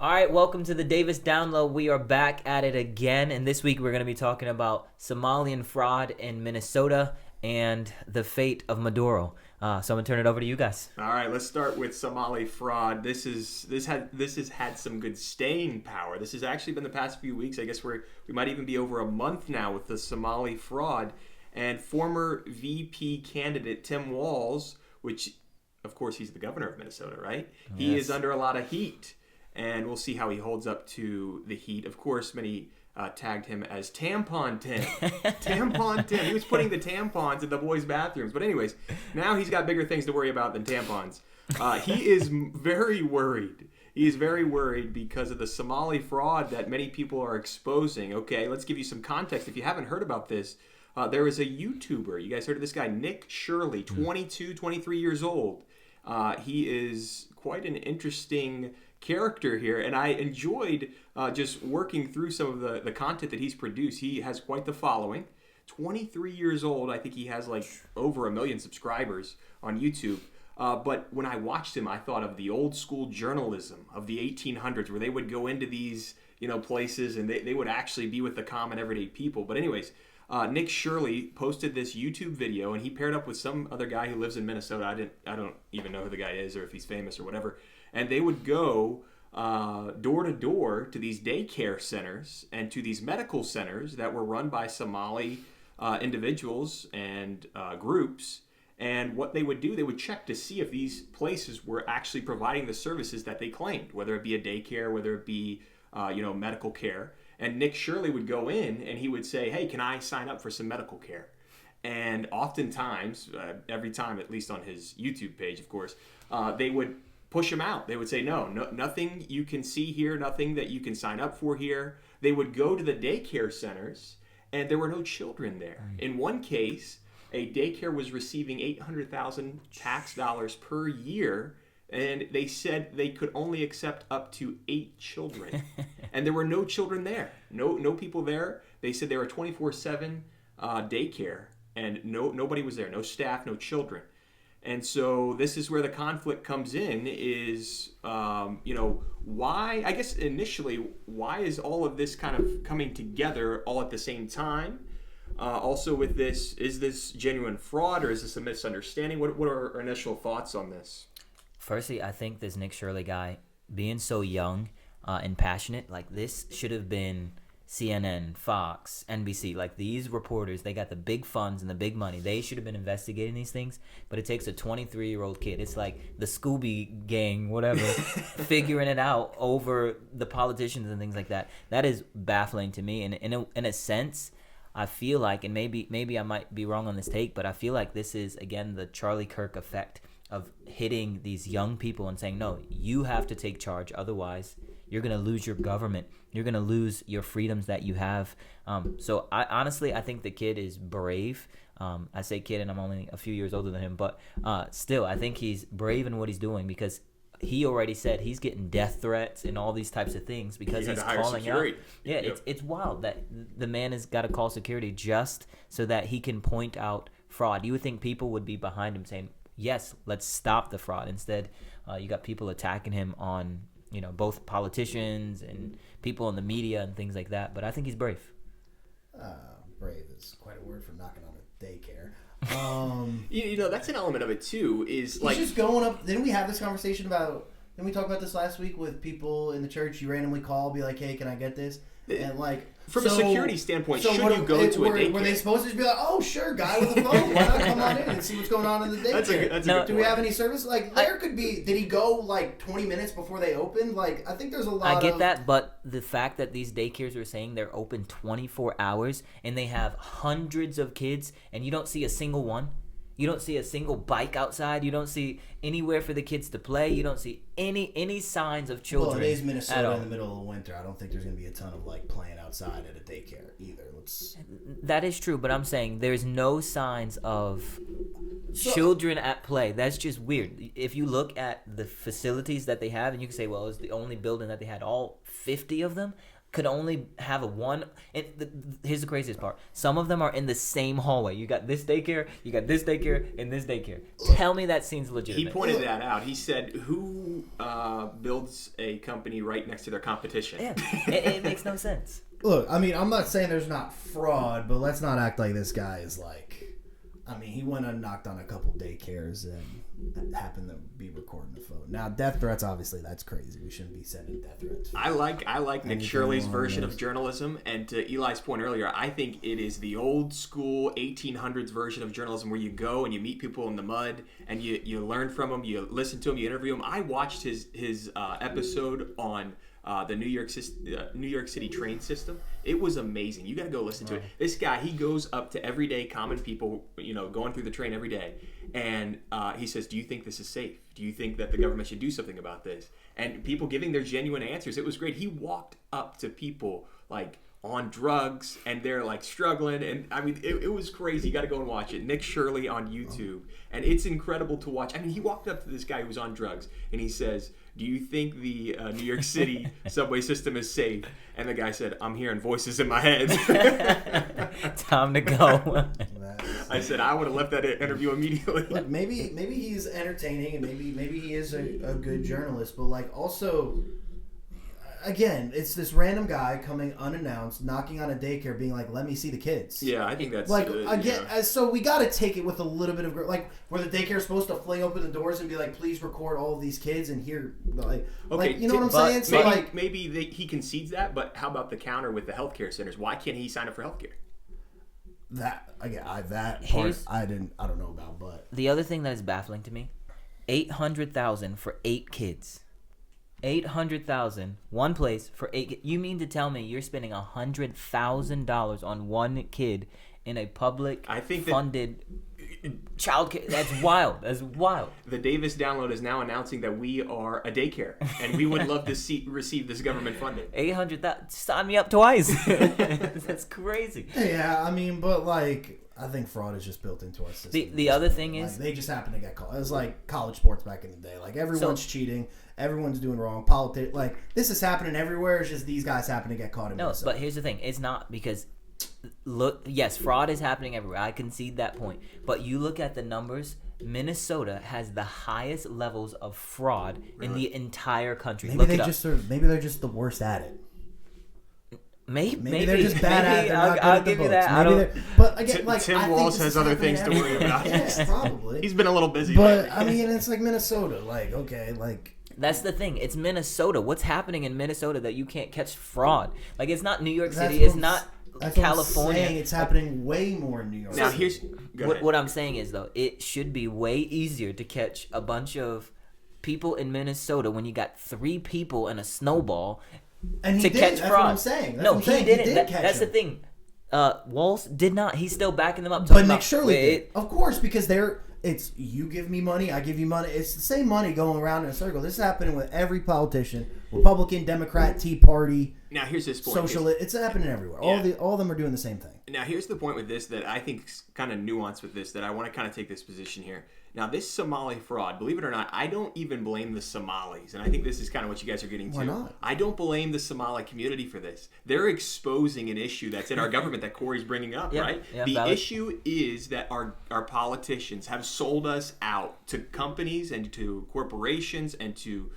All right, welcome to the Davis Download. We are back at it again, and this week we're going to be talking about Somalian fraud in Minnesota and the fate of Maduro. So I'm going to turn it over to you guys. All right, let's start with Somali fraud. This has had some good staying power. This has actually been the past few weeks. I guess we might even be over a month now with the Somali fraud. And former VP candidate Tim Walz, which, of course, he's the governor of Minnesota, right? Yes. He is under a lot of heat. And we'll see how he holds up to the heat. Of course, many tagged him as Tampon Tim. Tampon Tim. He was putting the tampons in the boys' bathrooms. But anyways, now he's got bigger things to worry about than tampons. He is very worried. He is very worried because of the Somali fraud that many people are exposing. Okay, let's give you some context. If you haven't heard about this, there is a YouTuber. You guys heard of this guy, Nick Shirley, 22, 23 years old. He is quite an interesting character here, and I enjoyed just working through some of the content that he's produced. He has quite the following. 23 years old. I think he has like over 1 million subscribers on YouTube. But when I watched him, I thought of the old school journalism of the 1800s, where they would go into these places and they would actually be with the common everyday people. But anyways, Nick Shirley posted this YouTube video, and he paired up with some other guy who lives in Minnesota. I don't even know who the guy is or if he's famous or whatever. And they would go door to door to these daycare centers and to these medical centers that were run by Somali individuals and groups. And what they would do, they would check to see if these places were actually providing the services that they claimed, whether it be a daycare, whether it be medical care. And Nick Shirley would go in and he would say, "Hey, can I sign up for some medical care?" And oftentimes, every time, at least on his YouTube page, of course, they would push him out. They would say, no, nothing you can see here, nothing that you can sign up for here. They would go to the daycare centers, and there were no children there. In one case, a daycare was receiving $800,000 tax dollars per year, and they said they could only accept up to 8 children. And there were no children there, no people there. They said they were 24/7 daycare, and nobody was there, no staff, no children. And so this is where the conflict comes in is, why, I guess initially, why is all of this kind of coming together all at the same time? Also with this, is this genuine fraud or is this a misunderstanding? What are our initial thoughts on this? Firstly, I think this Nick Shirley guy, being so young and passionate, like this should have been CNN, Fox, NBC, like these reporters, they got the big funds and the big money. They should have been investigating these things, but it takes a 23-year-old kid. It's like the Scooby gang, whatever, figuring it out over the politicians and things like that. That is baffling to me. And in a sense, I feel like, and maybe I might be wrong on this take, but I feel like this is, again, the Charlie Kirk effect of hitting these young people and saying, no, you have to take charge. Otherwise, you're going to lose your government. You're going to lose your freedoms that you have. So I think the kid is brave. I say kid, and I'm only a few years older than him. But still, I think he's brave in what he's doing because he already said he's getting death threats and all these types of things because he's calling security. Out. Yeah, yep. It's wild that the man has got to call security just so that he can point out fraud. You would think people would be behind him saying, yes, let's stop the fraud. Instead, you got people attacking him on both politicians and people in the media and things like that. But I think he's brave. Brave is quite a word for knocking on a daycare. That's an element of it too. Is like he's just going up. Didn't we have this conversation about? Didn't we talk about this last week with people in the church? You randomly call, be like, "Hey, can I get this?" And like from a security standpoint, should you go to a daycare? Were they supposed to just be like, "Oh, sure, guy with a phone, why not come on in and see what's going on in the daycare?" That's a good Do we have any service? Like there could be. Did he go like 20 minutes before they opened? Like I think there's a lot. I get that, but the fact that these daycares are saying they're open 24 hours and they have hundreds of kids, and you don't see a single one. You don't see a single bike outside. You don't see anywhere for the kids to play. You don't see any signs of children. Well, it is Minnesota in the middle of the winter. I don't think there's going to be a ton of like playing outside at a daycare either. That is true, but I'm saying there's no signs of children at play. That's just weird. If you look at the facilities that they have, and you can say, well, it's the only building that they had all 50 of them. could only have here's the craziest part. Some of them are in the same hallway. You got this daycare, you got this daycare, and this daycare. Tell me that seems legitimate. He pointed that out. He said, who builds a company right next to their competition? Yeah, it makes no sense. Look, I mean, I'm not saying there's not fraud, but let's not act like this guy is like... I mean, he went and knocked on a couple daycares and happened to be recording the phone. Now, death threats, obviously, that's crazy. We shouldn't be sending death threats. I like Nick Shirley's version of journalism, and to Eli's point earlier, I think it is the old school 1800s version of journalism where you go and you meet people in the mud and you learn from them, you listen to them, you interview them. I watched his episode on the New York City train system. It was amazing. You got to go listen to it. This guy, he goes up to everyday common people, going through the train every day, and he says, "Do you think this is safe? Do you think that the government should do something about this?" And people giving their genuine answers. It was great. He walked up to people like on drugs, and they're like struggling, and I mean, it was crazy. You got to go and watch it. Nick Shirley on YouTube, and it's incredible to watch. I mean, he walked up to this guy who was on drugs, and he says, "Do you think the New York City subway system is safe?" And the guy said, "I'm hearing voices in my head." Time to go. I said, I would have left that interview immediately. Look, maybe he's entertaining, and maybe he is a good journalist, but like also, again, it's this random guy coming unannounced, knocking on a daycare, being like, "Let me see the kids." Yeah, I think that's like so we got to take it with a little bit of like where the daycare is supposed to fling open the doors and be like, "Please record all of these kids," and here, like, you know what I'm saying? So maybe he concedes that, but how about the counter with the healthcare centers? Why can't he sign up for healthcare? That part I don't know about, but the other thing that is baffling to me, $800,000 for 8 kids. $800,000 one place for 8. You mean to tell me you're spending $100,000 on one kid in a public funded child care? That's wild. That's wild. The Davis Download is now announcing that we are a daycare, and we would love to receive this government funding. $800,000. Sign me up twice. That's crazy. Yeah, I mean, but like, I think fraud is just built into our system. The other thing is, they just happen to get caught. It was like college sports back in the day. Like everyone's cheating, everyone's doing wrong. Like this is happening everywhere. It's just these guys happen to get caught in. No, but here's the thing: it's not because. Look, yes, fraud is happening everywhere. I concede that point. But you look at the numbers. Minnesota has the highest levels of fraud in the entire country. Maybe they're just the worst at it. Maybe they're just bad at it. I'll give you that. But again, like Tim Walsh has other things to worry about. Yeah, probably. He's been a little busy. But I mean, it's like Minnesota. Like, okay, like. That's the thing. It's Minnesota. What's happening in Minnesota that you can't catch fraud? Like, it's not New York City. It's not California. I'm saying. It's happening way more in New York. Now, what I'm saying is, though, it should be way easier to catch a bunch of people in Minnesota when you got 3 people and a snowball and to catch fraud. That's what I'm saying. He didn't. That's the thing. Walsh did not. He's still backing them up. But Nick Shirley did. Of course, because it's you give me money, I give you money. It's the same money going around in a circle. This is happening with every politician, Republican, Democrat, Tea Party. Now here's this point. Socialist. It's happening everywhere. Yeah. All of them are doing the same thing. Now here's the point with this that I think is kind of nuanced with this that I want to kind of take this position here. Now this Somali fraud, believe it or not, I don't even blame the Somalis, and I think this is kind of what you guys are getting to. Why not? I don't blame the Somali community for this. They're exposing an issue that's in our government that Corey's bringing up, right? Yeah, the issue is that our politicians have sold us out to companies and to corporations and to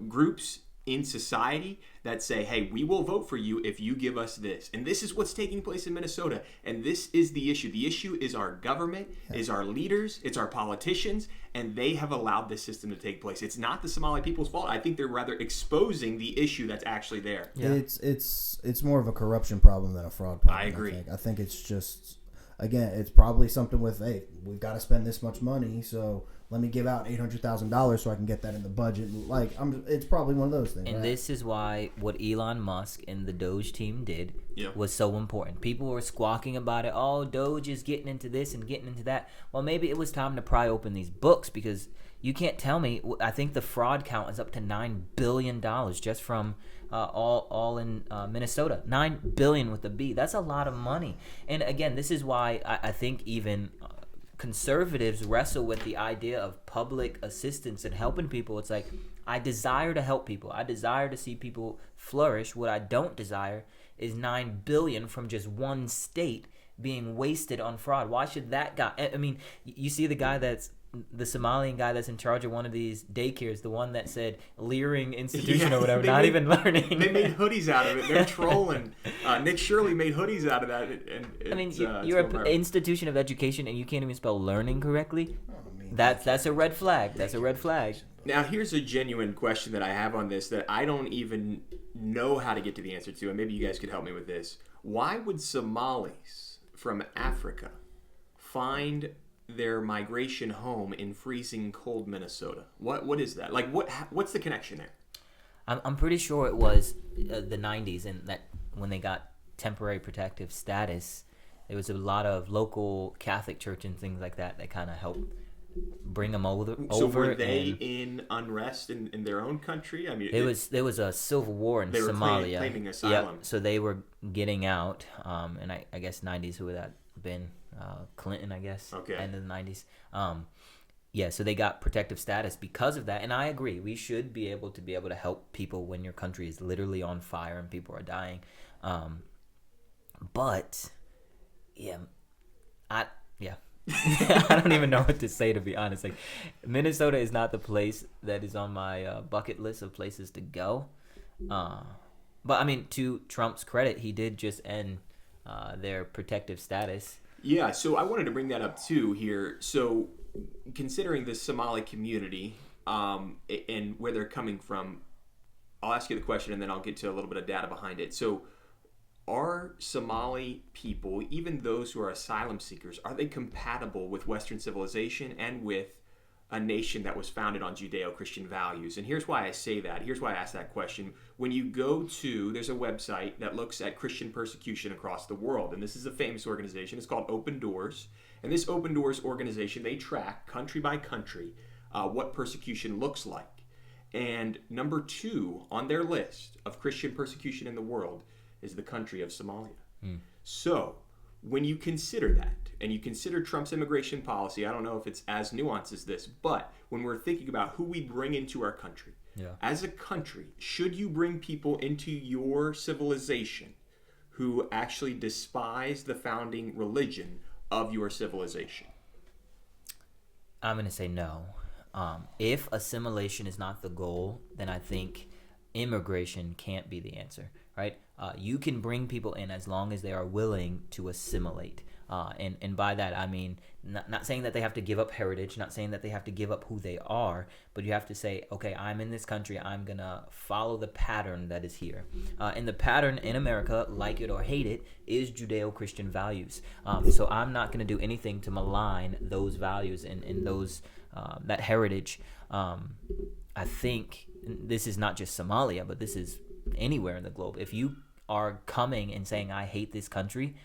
groups in society that say, hey, we will vote for you if you give us this. And this is what's taking place in Minnesota. And this is the issue. The issue is our government, is our leaders, it's our politicians, and they have allowed this system to take place. It's not the Somali people's fault. I think they're rather exposing the issue that's actually there. Yeah. It's more of a corruption problem than a fraud problem. I agree. I think it's just, again, it's probably something with, hey, we've got to spend this much money, so let me give out $800,000 so I can get that in the budget. Like, it's probably one of those things. And this is why what Elon Musk and the Doge team did was so important. People were squawking about it. Oh, Doge is getting into this and getting into that. Well, maybe it was time to pry open these books because you can't tell me. I think the fraud count is up to $9 billion just from all in Minnesota. $9 billion with a B. That's a lot of money. And again, this is why I think even conservatives wrestle with the idea of public assistance and helping people. It's like, I desire to help people. I desire to see people flourish. What I don't desire is $9 billion from just one state being wasted on fraud. Why should that guy? I mean, you see the guy that's the Somalian guy that's in charge of one of these daycares, the one that said leering institution or whatever, not even learning. They made hoodies out of it. They're trolling. Nick Shirley made hoodies out of that. And I mean, you're an institution of education and you can't even spell learning correctly. That's a red flag. That's a red flag. Now, here's a genuine question that I have on this that I don't even know how to get to the answer to, and maybe you guys could help me with this. Why would Somalis from Africa find their migration home in freezing cold Minnesota? What is that? Like, what's the connection there? I'm pretty sure it was the 90s, and that when they got temporary protective status, there was a lot of local Catholic church and things like that that kind of helped bring them over. So were they in unrest in their own country? I mean, there was a civil war in Somalia. Claiming asylum. Yep. So they were getting out, and I guess 90s. Who would that have been? Clinton, I guess. Okay. End of the 90s. Yeah, so they got protective status because of that, and I agree. We should be able to help people when your country is literally on fire and people are dying. But yeah, I don't even know what to say, to be honest. Like, Minnesota is not the place that is on my bucket list of places to go. But I mean, to Trump's credit, he did just end their protective status. Yeah, so I wanted to bring that up too here. So, considering the Somali community and where they're coming from, I'll ask you the question and then I'll get to a little bit of data behind it. So, are Somali people, even those who are asylum seekers, are they compatible with Western civilization and with a nation that was founded on Judeo-Christian values? And here's why I say that. Here's why I ask that question. When you go to, there's a website that looks at Christian persecution across the world. And this is a famous organization. It's called Open Doors. And this Open Doors organization, they track country by country what persecution looks like. And number 2 on their list of Christian persecution in the world is the country of Somalia. So when you consider that, and you consider Trump's immigration policy, I don't know if it's as nuanced as this, but when we're thinking about who we bring into our country, as a country, should you bring people into your civilization who actually despise the founding religion of your civilization? I'm going to say no. If assimilation is not the goal, then I think immigration can't be the answer, right? You can bring people in as long as they are willing to assimilate. And by that, I mean, not saying that they have to give up heritage, not saying that they have to give up who they are, but you have to say, okay, I'm in this country, I'm going to follow the pattern that is here. And the pattern in America, like it or hate it, is Judeo-Christian values. So I'm not going to do anything to malign those values and those that heritage. I think this is not just Somalia, but this is anywhere in the globe. If you are coming and saying, I hate this country,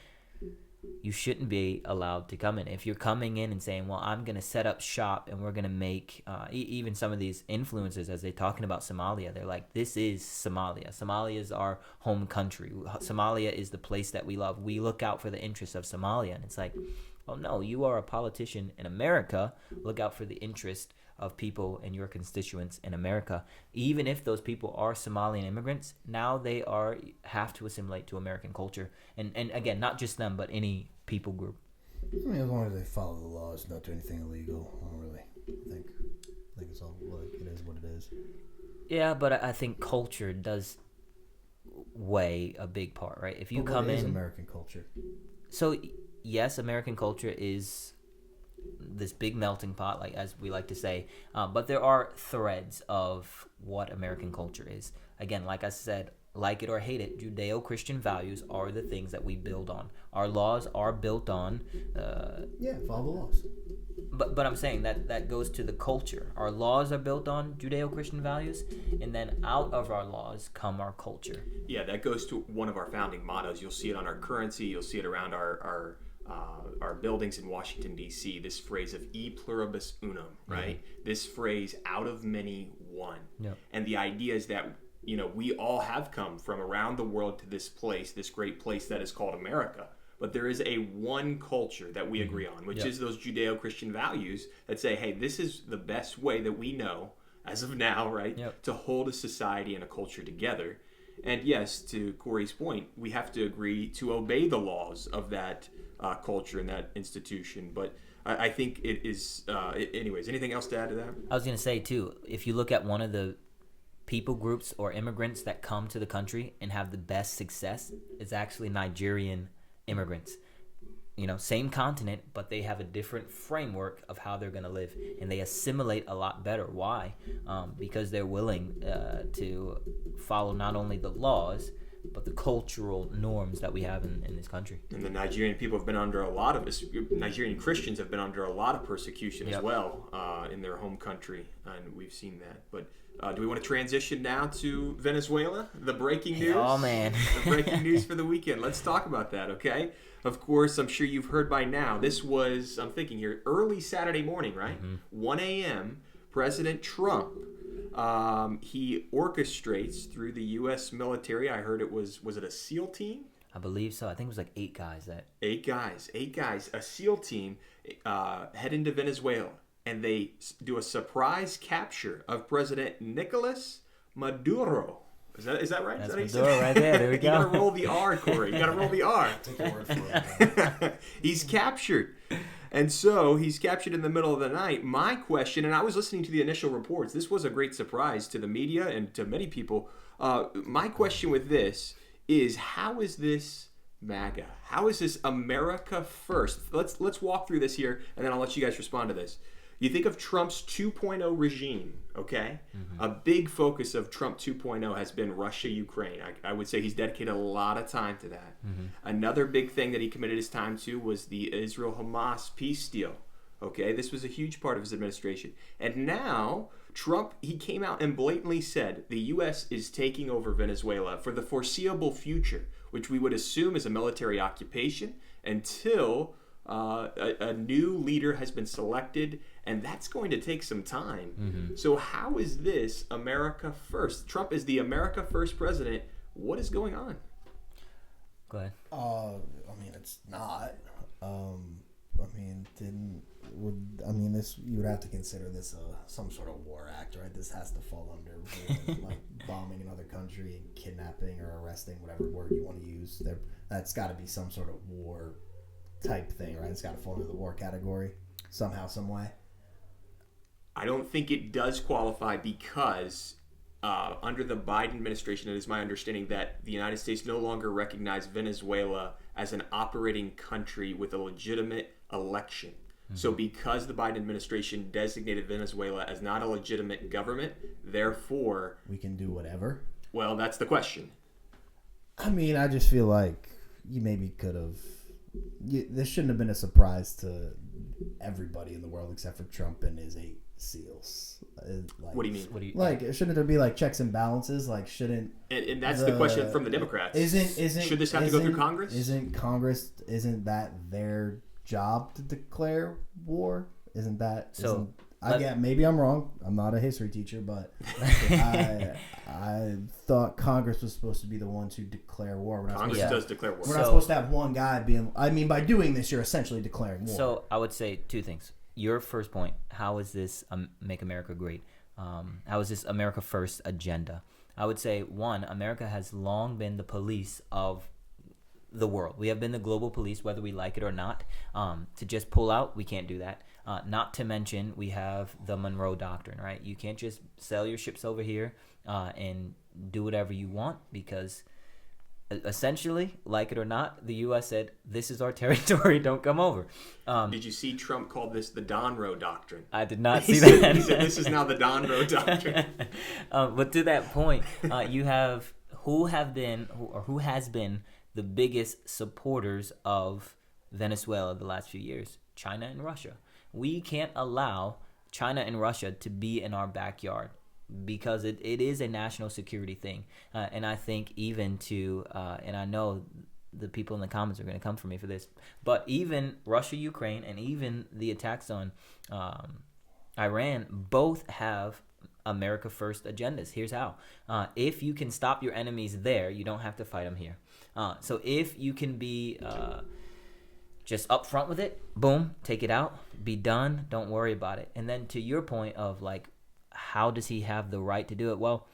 you shouldn't be allowed to come in. If you're coming in and saying, well, I'm going to set up shop and we're going to make, even some of these influencers, as they're talking about Somalia, they're like, this is Somalia. Somalia is our home country. Somalia is the place that we love. We look out for the interests of Somalia. And it's like, well, no, you are a politician in America. Look out for the interest of people and your constituents in America. Even if those people are Somalian immigrants, now they have to assimilate to American culture. And again, not just them, but any people group. I mean, as long as they follow the laws, not do anything illegal, I don't really think it's all it is what it is. Yeah, but I think culture does weigh a big part, right? If you come in, American culture. So yes, American culture is this big melting pot, like as we like to say, but there are threads of what American culture is. Again, like I said, like it or hate it, Judeo-Christian values are the things that we build on. Our laws are built on follow the laws. But I'm saying that goes to the culture. Our laws are built on Judeo-Christian values, and then out of our laws come our culture. Yeah, that goes to one of our founding mottos. You'll see it on our currency. You'll see it around our buildings in Washington, D.C., this phrase of e pluribus unum, right? Mm-hmm. This phrase, out of many, one. Yep. And the idea is that, we all have come from around the world to this place, this great place that is called America. But there is a one culture that we agree on, which is those Judeo-Christian values that say, hey, this is the best way that we know as of now, right? Yep. To hold a society and a culture together. And yes, to Corey's point, we have to agree to obey the laws of that culture and that institution. But I think it is, anyways, anything else to add to that? I was going to say, too, if you look at one of the people groups or immigrants that come to the country and have the best success, it's actually Nigerian immigrants. You know, same continent, but they have a different framework of how they're going to live, and they assimilate a lot better. Why? Because they're willing to follow not only the laws, but the cultural norms that we have in this country. And the Nigerian people have been under a lot of, Nigerian Christians have been under a lot of persecution as well in their home country, and we've seen that. But do we want to transition now to Venezuela? The breaking news? Oh, man. The breaking news for the weekend. Let's talk about that, okay? Of course, I'm sure you've heard by now. This was, I'm thinking here, early Saturday morning, right? 1 a.m., President Trump, he orchestrates through the U.S. military. I heard it was it a SEAL team? I believe so. I think it was like 8 guys. Eight guys, a SEAL team head into Venezuela, and they do a surprise capture of President Nicolás Maduro. Is that right? That's is that Maduro right there. There we You go. gotta roll the R, Corey. You gotta roll the R. Take your word for it. He's captured. And so he's captured in the middle of the night. My question, and I was listening to the initial reports, this was a great surprise to the media and to many people. My question with this is, how is this MAGA? How is this America first? Let's walk through this here, and then I'll let you guys respond to this. You think of Trump's 2.0 regime, okay? A big focus of Trump 2.0 has been Russia-Ukraine. I would say he's dedicated a lot of time to that. Another big thing that he committed his time to was the Israel-Hamas peace deal, okay? This was a huge part of his administration. And now, Trump, he came out and blatantly said the U.S. is taking over Venezuela for the foreseeable future, which we would assume is a military occupation until a new leader has been selected, and that's going to take some time. So how is this America first? Trump is the America first president. What is going on? Go ahead. I mean, it's not. This, you would have to consider this some sort of war act, right? This has to fall under like bombing another country and kidnapping or arresting, whatever word you want to use. That's got to be some sort of war type thing, right? It's got to fall into the war category somehow, some way. I don't think it does qualify because under the Biden administration, it is my understanding that the United States no longer recognizes Venezuela as an operating country with a legitimate election. So because the Biden administration designated Venezuela as not a legitimate government, therefore... we can do whatever? Well, that's the question. I mean, I just feel like you maybe could have... this shouldn't have been a surprise to everybody in the world except for Trump and his 8 SEALs. What do you mean? Like, shouldn't there be like checks and balances? Like, shouldn't... And that's the question from the Democrats. Should this have to go through Congress? Isn't that their job to declare war? Isn't that... So... maybe I'm wrong. I'm not a history teacher, but I thought Congress was supposed to be the one to declare war. Congress does declare war. We're not supposed to have one guy being... I mean, by doing this, you're essentially declaring war. So I would say 2 things. Your first point, how is this Make America Great? How is this America First agenda? I would say, 1, America has long been the police of the world. We have been the global police, whether we like it or not. To just pull out, we can't do that. Not to mention, we have the Don-roe Doctrine, right? You can't just sell your ships over here and do whatever you want because essentially, like it or not, the U.S. said, this is our territory, don't come over. Did you see Trump called this the Don-roe Doctrine? I did not see that. He said this is now the Don-roe Doctrine. But to that point, you have who has been the biggest supporters of Venezuela the last few years? China and Russia. We can't allow China and Russia to be in our backyard because it is a national security thing. And I think even and I know the people in the comments are going to come for me for this, but even Russia, Ukraine, and even the attacks on Iran both have America First agendas. Here's how. If you can stop your enemies there, you don't have to fight them here. So if you can be just up front with it, boom, take it out, be done, don't worry about it. And then to your point of like how does he have the right to do it? Well,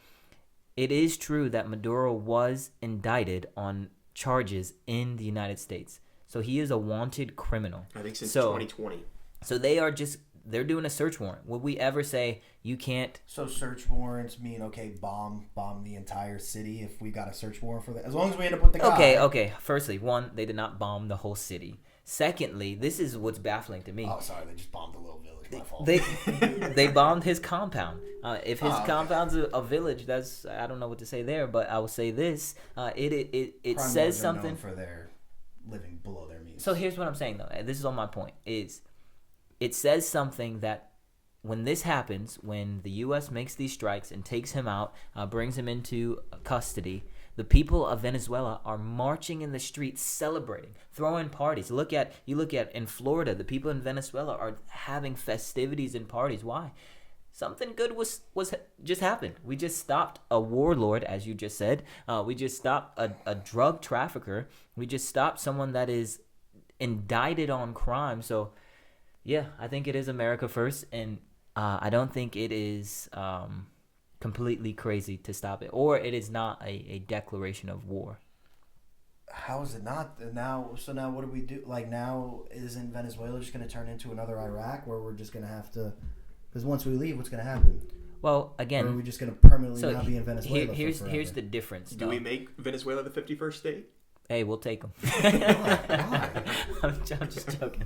it is true that Maduro was indicted on charges in the United States. So he is a wanted criminal. I think since 2020. So they're doing a search warrant. Would we ever say you can't? So search warrants mean, okay, bomb the entire city if we got a search warrant for that? As long as we end up with the guy. Okay. Firstly, one, they did not bomb the whole city. Secondly, this is what's baffling to me. Oh, sorry, they just bombed a little village. My fault. They bombed his compound. If his compound's a village, that's, I don't know what to say there. But I will say this: it Crime says lords are something known for their living below their means. So here's what I'm saying, though. This is all my point. It says something that when this happens, when the U.S. makes these strikes and takes him out, brings him into custody, the people of Venezuela are marching in the streets, celebrating, throwing parties. You look at in Florida, the people in Venezuela are having festivities and parties. Why? Something good was just happened. We just stopped a warlord, as you just said. We just stopped a drug trafficker. We just stopped someone that is indicted on crime. So, yeah, I think it is America first, and I don't think it is completely crazy to stop it, or it is not a declaration of war. How is it not now? So now what do we do? Like, now isn't Venezuela just going to turn into another Iraq, where we're just going to have to? Because once we leave, what's going to happen? Well, again, or are we just going to permanently not be in Venezuela? Here's the difference. Do we make Venezuela the 51st state? Hey, we'll take them. Why? I'm just joking.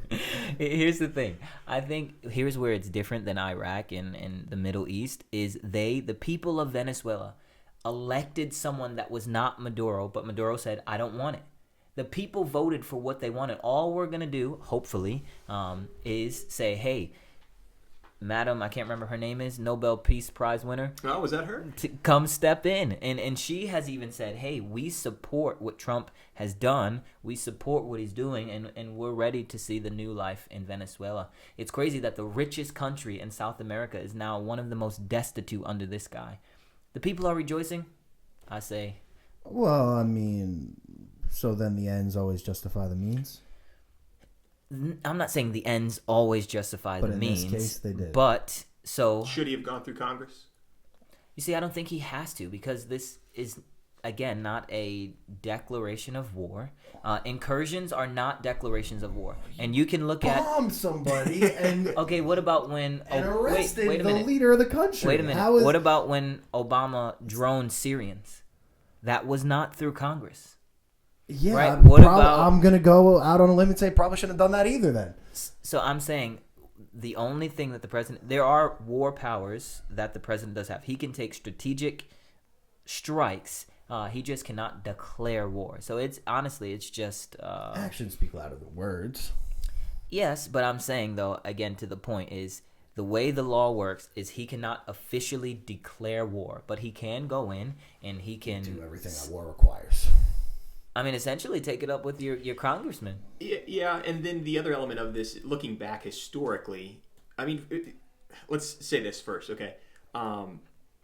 Here's the thing. I think here's where it's different than Iraq and the Middle East is the people of Venezuela elected someone that was not Maduro, but Maduro said, I don't want it. The people voted for what they wanted. All we're going to do, hopefully, is say, hey, Madam, I can't remember her name is, Nobel Peace Prize winner. Oh, was that her? To come step in. And she has even said, hey, we support what Trump has done. We support what he's doing, and we're ready to see the new life in Venezuela. It's crazy that the richest country in South America is now one of the most destitute under this guy. The people are rejoicing, I say. Well, I mean, so then the ends always justify the means? I'm not saying the ends always justify the means. But in this case, they did. But, so... Should he have gone through Congress? You see, I don't think he has to, because this is, again, not a declaration of war. Incursions are not declarations of war. And you can look at... Bomb somebody and... Okay, what about when... And arrested wait a the minute. leader of the country. Wait a minute. What about when Obama droned Syrians? That was not through Congress. Yeah, right? I'm going to go out on a limb and say probably shouldn't have done that either then. So I'm saying the only thing that the president... There are war powers that the president does have. He can take strategic strikes. He just cannot declare war. So it's just... Actions speak louder than words. Yes, but I'm saying, though, again, to the point is... The way the law works is he cannot officially declare war, but he can go in and he can... Do everything that war requires. I mean, essentially take it up with your congressman. Yeah, and then the other element of this, looking back historically, I mean, let's say this first, okay?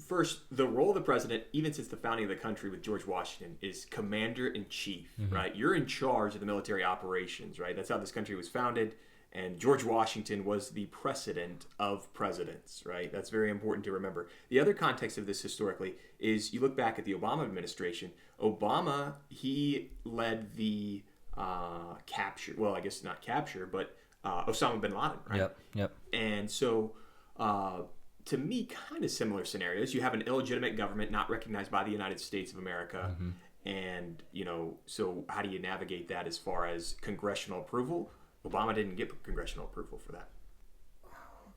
First, the role of the president, even since the founding of the country with George Washington, is commander-in-chief, right? You're in charge of the military operations, right? That's how this country was founded, and George Washington was the precedent of presidents, right? That's very important to remember. The other context of this historically is you look back at the Obama administration. Obama, he led the capture, well, I guess not capture, but Osama bin Laden, right? Yep. And so, to me, kind of similar scenarios. You have an illegitimate government not recognized by the United States of America. And, so how do you navigate that as far as congressional approval? Obama didn't get congressional approval for that.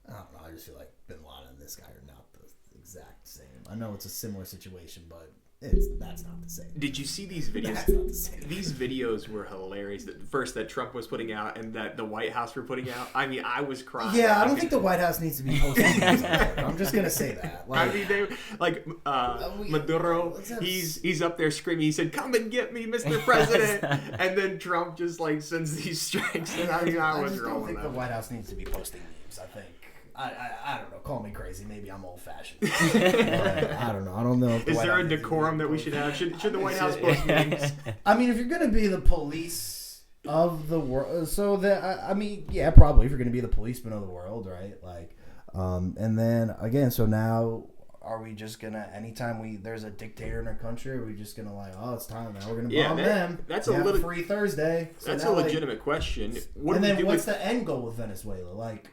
I don't know. I just feel like Bin Laden and this guy are not the exact same. I know it's a similar situation, but that's not the same. Did you see these videos? That's not the same. These videos were hilarious. That Trump was putting out and that the White House were putting out. I mean, I was crying. Yeah, I don't think the White House needs to be posting these out there. I'm just gonna say that. I mean, Maduro, he's up there screaming. He said, "Come and get me, Mr. President!" And then Trump just sends these strikes. And I was I don't think the White House needs to be posting memes. I think. I don't know. Call me crazy. Maybe I'm old fashioned. I don't know. I don't know. Is there a decorum that we should have? Should the White House post memes? I mean, if you're gonna be the police of the world, so that I mean, yeah, probably if you're gonna be the policeman of the world, right? Like, And then again, so now are we just gonna anytime there's a dictator in our country, are we just gonna like, oh, it's time now we're gonna bomb them? That's we a have little free Thursday. So that's now, a legitimate question. What and do we then do what's with the end goal with Venezuela? Like,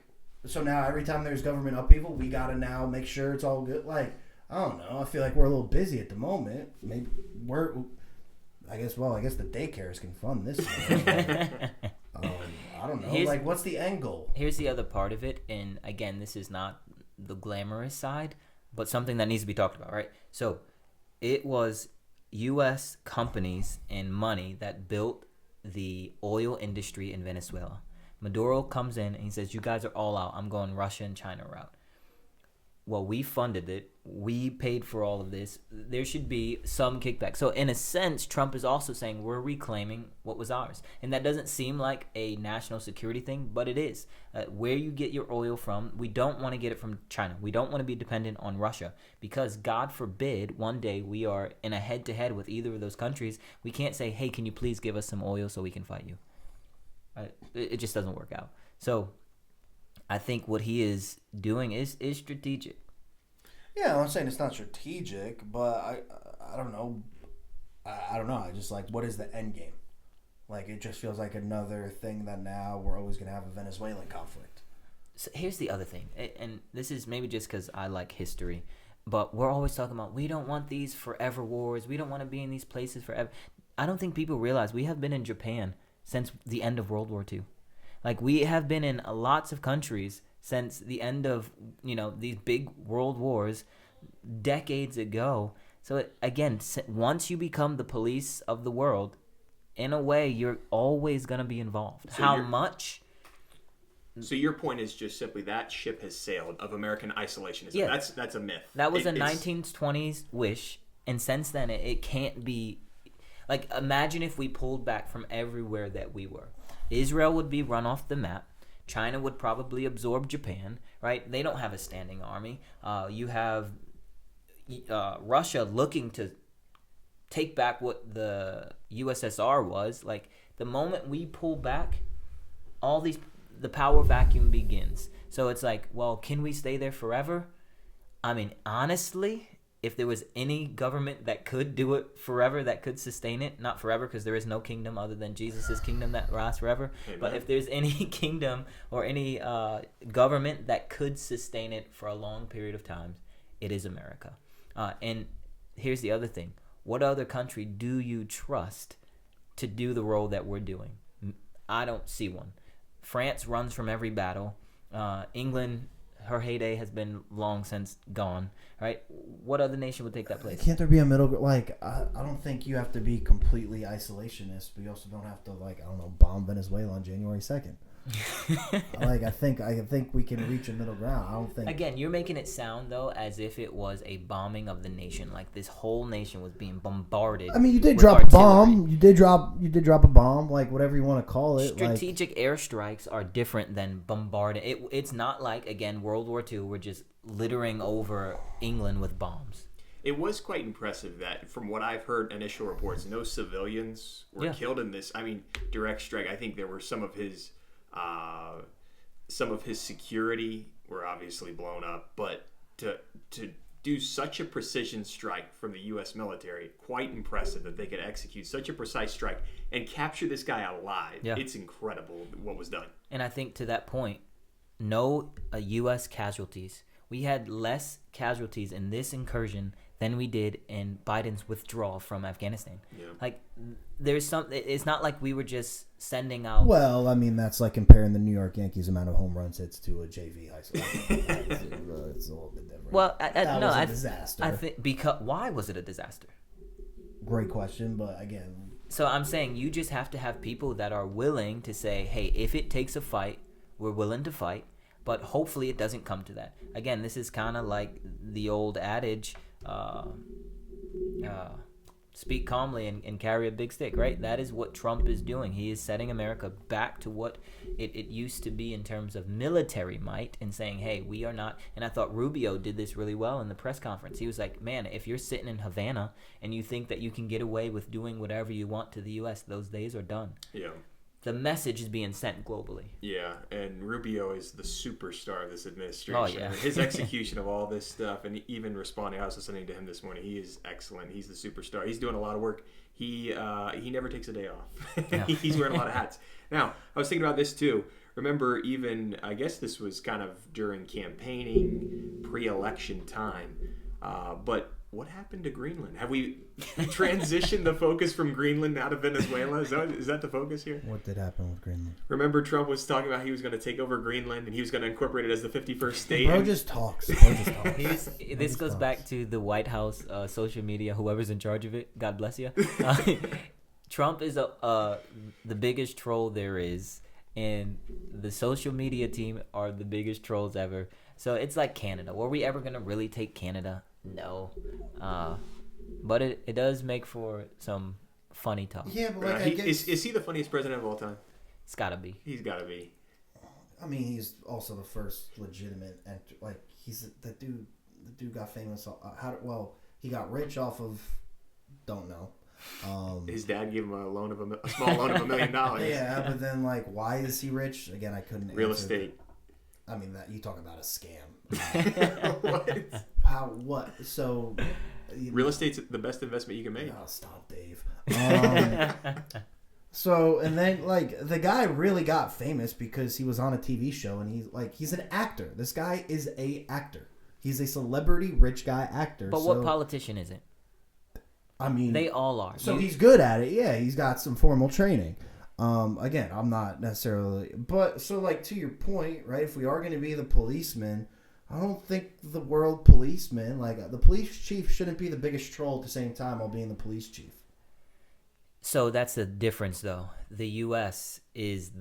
so now every time there's government upheaval, we gotta now make sure it's all good. Like, I don't know. I feel like we're a little busy at the moment. Maybe I guess the daycares can fund this. I don't know. What's the end goal? Here's the other part of it, and again, this is not the glamorous side, but something that needs to be talked about, right? So, it was U.S. companies and money that built the oil industry in Venezuela. Maduro comes in and he says, "You guys are all out. I'm going Russia and China route." Well, we funded it. We paid for all of this. There should be some kickback. So in a sense, Trump is also saying we're reclaiming what was ours. And that doesn't seem like a national security thing, but it is. Where you get your oil from, we don't want to get it from China. We don't want to be dependent on Russia because God forbid one day we are in a head-to-head with either of those countries. We can't say, hey, can you please give us some oil so we can fight you? It just doesn't work out. So I think what he is doing is strategic. Yeah, I'm saying it's not strategic, but I don't know. I don't know. I just like, what is the end game? Like, it just feels like another thing that now we're always going to have a Venezuelan conflict. So here's the other thing, and this is maybe just because I like history, but we're always talking about we don't want these forever wars. We don't want to be in these places forever. I don't think people realize we have been in Japan since the end of World War II. Like, we have been in lots of countries since the end of, these big world wars decades ago. So, again, once you become the police of the world, in a way, you're always going to be involved. So how much? So your point is just simply that ship has sailed of American isolationism. Yeah. That's a myth. That was a 1920s wish, and since then, it can't be. Like, imagine if we pulled back from everywhere that we were. Israel would be run off the map. China would probably absorb Japan, right? They don't have a standing army. You have Russia looking to take back what the USSR was. Like, the moment we pull back, the power vacuum begins. So it's like, well, can we stay there forever? I mean, honestly, if there was any government that could do it forever, that could sustain it, not forever because there is no kingdom other than Jesus' kingdom that lasts forever. Amen. But if there's any kingdom or any government that could sustain it for a long period of time, it is America. And here's the other thing. What other country do you trust to do the role that we're doing? I don't see one. France runs from every battle. England, her heyday has been long since gone, right? What other nation would take that place? Can't there be a middle? Like, I don't think you have to be completely isolationist, but you also don't have to, like, I don't know, bomb Venezuela on January 2nd. I think we can reach a middle ground. I don't think. Again, you're making it sound though as if it was a bombing of the nation, like this whole nation was being bombarded. I mean, you did drop a bomb. You did drop a bomb, like whatever you want to call it. Strategic airstrikes are different than bombarding. It's not like, again, World War II. We're just littering over England with bombs. It was quite impressive that, from what I've heard, initial reports, no civilians were killed in this. I mean, direct strike. I think there were some of his security were obviously blown up, but to do such a precision strike from the U.S. military, quite impressive that they could execute such a precise strike and capture this guy alive. Yeah. It's incredible what was done. And I think to that point, no U.S. casualties. We had less casualties in this incursion than we did in Biden's withdrawal from Afghanistan. Yeah. Like, there's some. It's not like we were just sending out. Well, I mean, that's like comparing the New York Yankees' amount of home runs hits to a JV high school. It's a little bit different. Well, that was a disaster. I think why was it a disaster? Great question, but again. So I'm saying you just have to have people that are willing to say, hey, if it takes a fight, we're willing to fight. But hopefully it doesn't come to that. Again, this is kind of like the old adage, speak calmly and carry a big stick, right? That is what Trump is doing. He is setting America back to what it used to be in terms of military might and saying, hey, we are not. And I thought Rubio did this really well in the press conference. He was like, man, if you're sitting in Havana and you think that you can get away with doing whatever you want to the U.S., those days are done. Yeah. the message is being sent globally. Yeah, and Rubio is the superstar of this administration. Oh, yeah. His execution of all this stuff, and even responding, I was listening to him this morning. He is excellent. He's the superstar. He's doing a lot of work. He never takes a day off. Yeah. He's wearing a lot of hats. Now, I was thinking about this too. Remember, even, I guess this was kind of during campaigning, pre-election time, but what happened to Greenland? Have we transitioned the focus from Greenland out of Venezuela? Is that the focus here? What did happen with Greenland? Remember, Trump was talking about he was going to take over Greenland and he was going to incorporate it as the 51st state. Bro just talks. This goes back to the White House social media, whoever's in charge of it. God bless you. Trump is the biggest troll there is, and the social media team are the biggest trolls ever. So it's like Canada. Were we ever going to really take Canada? No. But it does make for some funny talk. Yeah, but like, is he the funniest president of all time? It's got to be. He's got to be. I mean, he's also the first legitimate, like, he's the dude. The dude got famous. He got rich off of, don't know. His dad gave him a small loan of $1 million. Yeah, but then like, why is he rich? Again, I couldn't. Real estate. I mean, that you talk about a scam. What? How? What? So. Real estate's the best investment you can make. Oh, stop, Dave. So, and then, like, the guy really got famous because he was on a TV show, and he's an actor. This guy is a actor. He's a celebrity rich guy actor. But what politician isn't? I mean, they all are. So he's good at it. Yeah, he's got some formal training. Again, I'm not necessarily, but so like to your point, right? If we are going to be the policeman, I don't think the world policeman, like the police chief, shouldn't be the biggest troll at the same time while being the police chief. So that's the difference, though. The U.S. is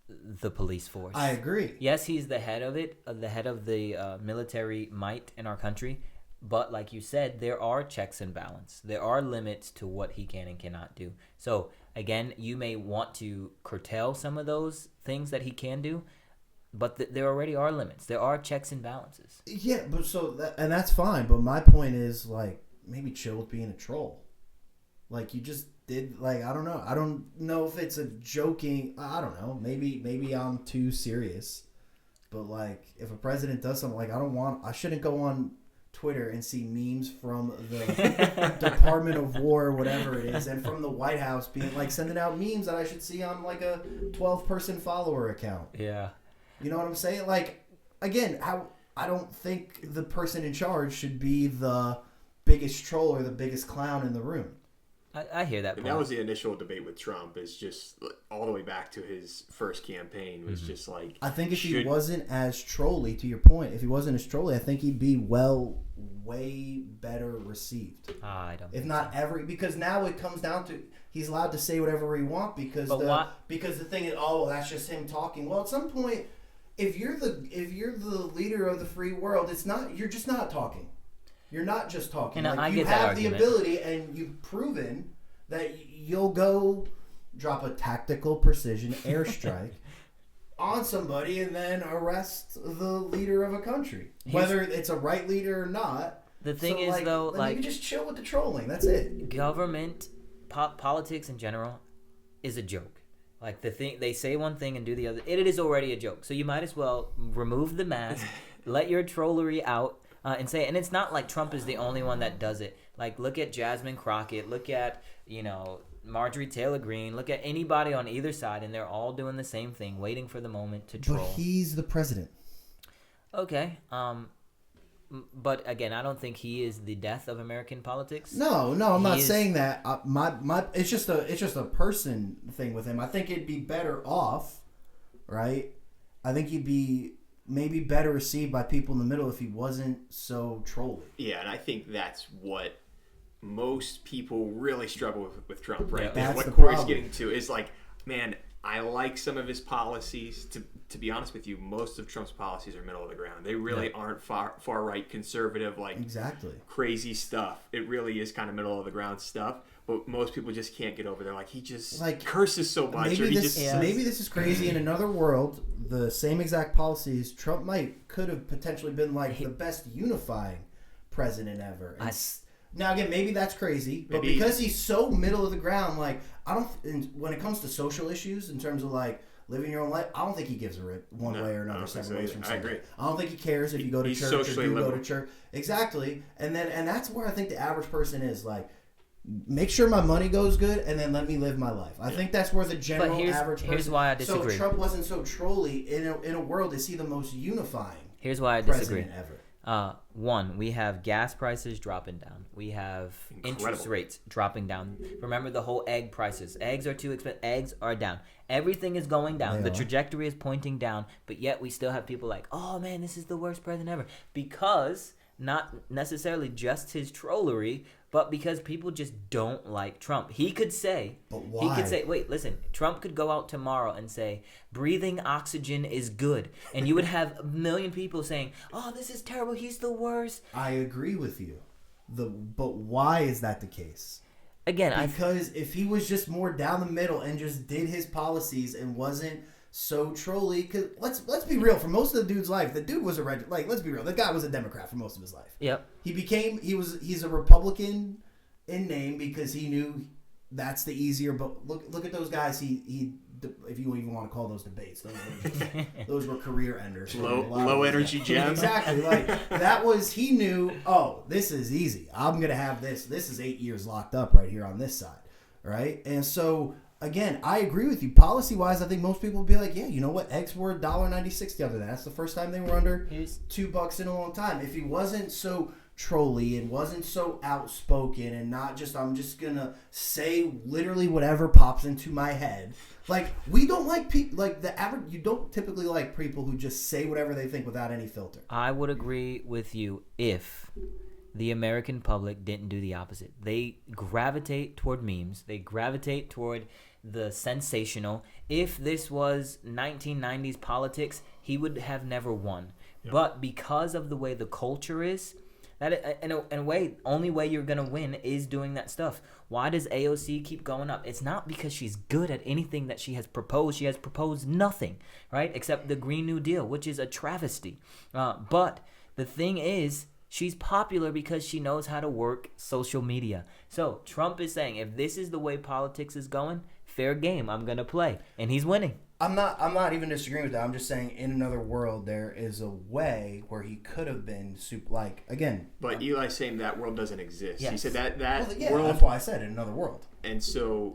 the police force. I agree. Yes, he's the head of it, the head of the military might in our country. But like you said, there are checks and balance. There are limits to what he can and cannot do. So again, you may want to curtail some of those things that he can do, but there already are limits. There are checks and balances. Yeah, but and that's fine. But my point is, like, maybe chill with being a troll. Like, you just did, like, I don't know. I don't know if it's a joking. I don't know. Maybe I'm too serious. But like, if a president does something, like, I shouldn't go on Twitter and see memes from the Department of War or whatever it is, and from the White House being like sending out memes that I should see on like a 12-person follower account. Yeah. You know what I'm saying? Like, again, I don't think the person in charge should be the biggest troll or the biggest clown in the room. I hear that. And that was the initial debate with Trump. Is just all the way back to his first campaign was just like. I think if he wasn't as trolly, to your point, if he wasn't as trolly, I think he'd be way better received. I don't. If not because now it comes down to he's allowed to say whatever he wants because the thing is, oh, well, that's just him talking. Well, at some point, if you're the leader of the free world, you're just not talking. You're not just talking. And like, you have the ability, and you've proven that you'll go drop a tactical precision airstrike on somebody and then arrest the leader of a country, whether it's a right leader or not. The thing is, though, like, you just chill with the trolling. That's it. Government, politics in general, is a joke. Like, they say one thing and do the other. It is already a joke. So you might as well remove the mask, let your trollery out. And say, and it's not like Trump is the only one that does it. Like, look at Jasmine Crockett, look at, Marjorie Taylor Greene, look at anybody on either side, and they're all doing the same thing, waiting for the moment to troll. But he's the president. Okay. But again, I don't think he is the death of American politics. No, I'm not saying that. It's just a person thing with him. I think it'd be better off, right? I think he'd be maybe better received by people in the middle if he wasn't so trolly. Yeah, and I think that's what most people really struggle with Trump, right? Yeah, what Corey's getting to is like, man, I like some of his policies. To be honest with you, most of Trump's policies are middle of the ground. They really aren't far right conservative, like crazy stuff. It really is kind of middle of the ground stuff. But most people just can't get over there. Like, he just curses so much. Maybe this is crazy. In another world, the same exact policies, Trump could have potentially been like the best unifying president ever. Now again, maybe that's crazy, but Maybe. because he's so middle of the ground, like I don't. When it comes to social issues, in terms of like living your own life, I don't think he gives a rip one way or another. 7 ways from something. I agree. I don't think he cares if you go to church or do go to church. Exactly, and that's where I think the average person is like. Make sure my money goes good, and then let me live my life. I think that's where the general average person. Here's why I disagree. So Trump wasn't so trolly in a world. Is he the most unifying? Here's why I disagree. President ever. One, we have gas prices dropping down. We have interest rates dropping down. Remember the whole egg prices. Eggs are too expensive. Eggs are down. Everything is going down. The trajectory is pointing down, but yet we still have people like, oh man, this is the worst president ever. Because not necessarily just his trollery, but because people just don't like Trump. He could say, but why? He could say, wait, listen, Trump could go out tomorrow and say, breathing oxygen is good. And you would have a million people saying, oh, this is terrible. He's the worst. I agree with you. But why is that the case? Again, because if he was just more down the middle and just did his policies and wasn't so trolly, because let's be real, for most of the dude's life, the dude was let's be real, the guy was a Democrat for most of his life. Yep. He's a Republican in name because he knew that's the easier, but look at those guys he if you even want to call those debates, those were career enders. Low energy gems. Exactly. Like that was, he knew, oh, this is easy. I'm gonna have this. This is 8 years locked up right here on this side. Right? And so again, I agree with you. Policy-wise, I think most people would be like, yeah, you know what? Eggs were $1.96 the other day. That's the first time they were under $2 in a long time. If he wasn't so trolly and wasn't so outspoken and not just, I'm just going to say literally whatever pops into my head. Like, we don't like people, like the average, you don't typically like people who just say whatever they think without any filter. I would agree with you if the American public didn't do the opposite. They gravitate toward memes. They gravitate toward the sensational. If this was 1990s politics, he would have never won. Yep. But because of the way the culture is, that in a way, only way you're gonna win is doing that stuff. Why does AOC keep going up? It's not because she's good at anything that she has proposed. She has proposed nothing, right, except the Green New Deal, which is a travesty. But the thing is, she's popular because she knows how to work social media. So Trump is saying, if this is the way politics is going, fair game, I'm gonna play, and he's winning. I'm not even disagreeing with that. I'm just saying, in another world, there is a way where he could have been super. Like again, but Eli's saying that world doesn't exist. Yes. He said that yeah, world. That's why I said in another world. And so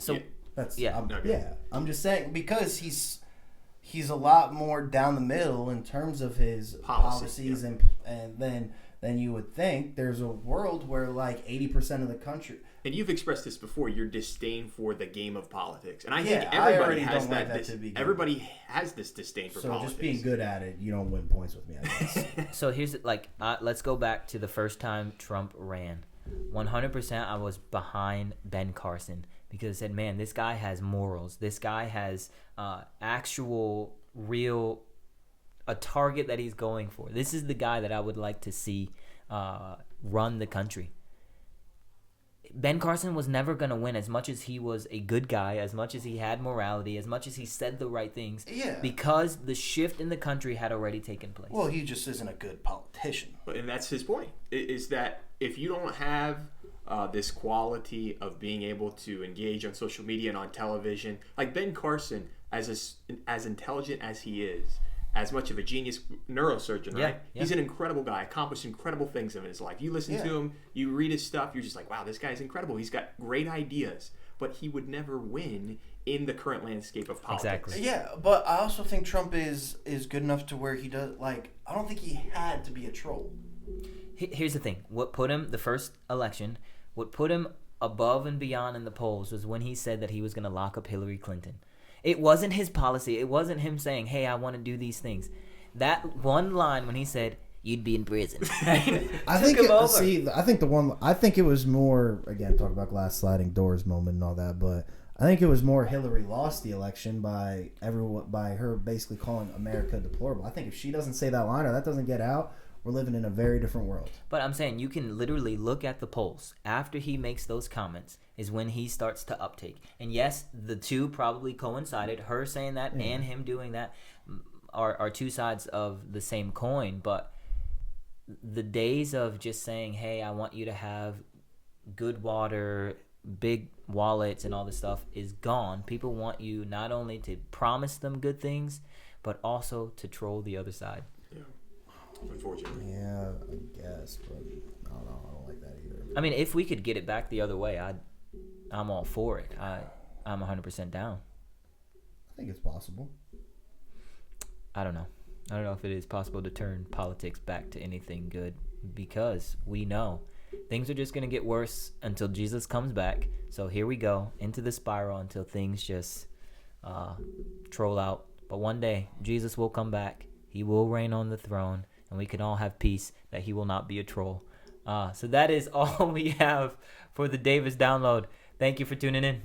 I'm just saying because he's a lot more down the middle in terms of his policies, and then you would think. There's a world where like 80% of the country. And you've expressed this before, your disdain for the game of politics. And I think everybody has everybody has this disdain for politics. So just being good at it, you don't win points with me, I guess. So here's let's go back to the first time Trump ran. 100% I was behind Ben Carson because I said, man, this guy has morals. This guy has actual, real, a target that he's going for. This is the guy that I would like to see run the country. Ben Carson was never going to win as much as he was a good guy, as much as he had morality, as much as he said the right things. Yeah. Because the shift in the country had already taken place. Well, he just isn't a good politician. And that's his point, is that if you don't have this quality of being able to engage on social media and on television, like Ben Carson, as intelligent as he is, as much of a genius neurosurgeon, right? Yeah. He's an incredible guy, accomplished incredible things in his life. You listen to him, you read his stuff, you're just like, wow, this guy's incredible. He's got great ideas, but he would never win in the current landscape of politics. Exactly. Yeah, but I also think Trump is good enough to where he does, like, I don't think he had to be a troll. Here's the thing. What put him, the first election, what put him above and beyond in the polls was when he said that he was going to lock up Hillary Clinton. It wasn't his policy. It wasn't him saying, hey, I want to do these things. That one line when he said, you'd be in prison. I think it was more, again, talk about glass sliding doors moment and all that, but I think it was more Hillary lost the election by her basically calling America deplorable. I think if she doesn't say that line or that doesn't get out, we're living in a very different world. But I'm saying you can literally look at the polls. After he makes those comments is when he starts to uptake. And yes, the two probably coincided. Her saying that and him doing that are two sides of the same coin. But the days of just saying, hey, I want you to have good water, big wallets, and all this stuff is gone. People want you not only to promise them good things, but also to troll the other side. Yeah, unfortunately. Yeah, I guess, but I don't know. I don't like that either. I mean, if we could get it back the other way, I'm all for it. I'm 100% down. I think it's possible. I don't know. I don't know if it is possible to turn politics back to anything good, because we know things are just going to get worse until Jesus comes back. So here we go into the spiral until things just troll out. But one day, Jesus will come back. He will reign on the throne, and we can all have peace that he will not be a troll. So that is all we have for the Davis Download. Thank you for tuning in.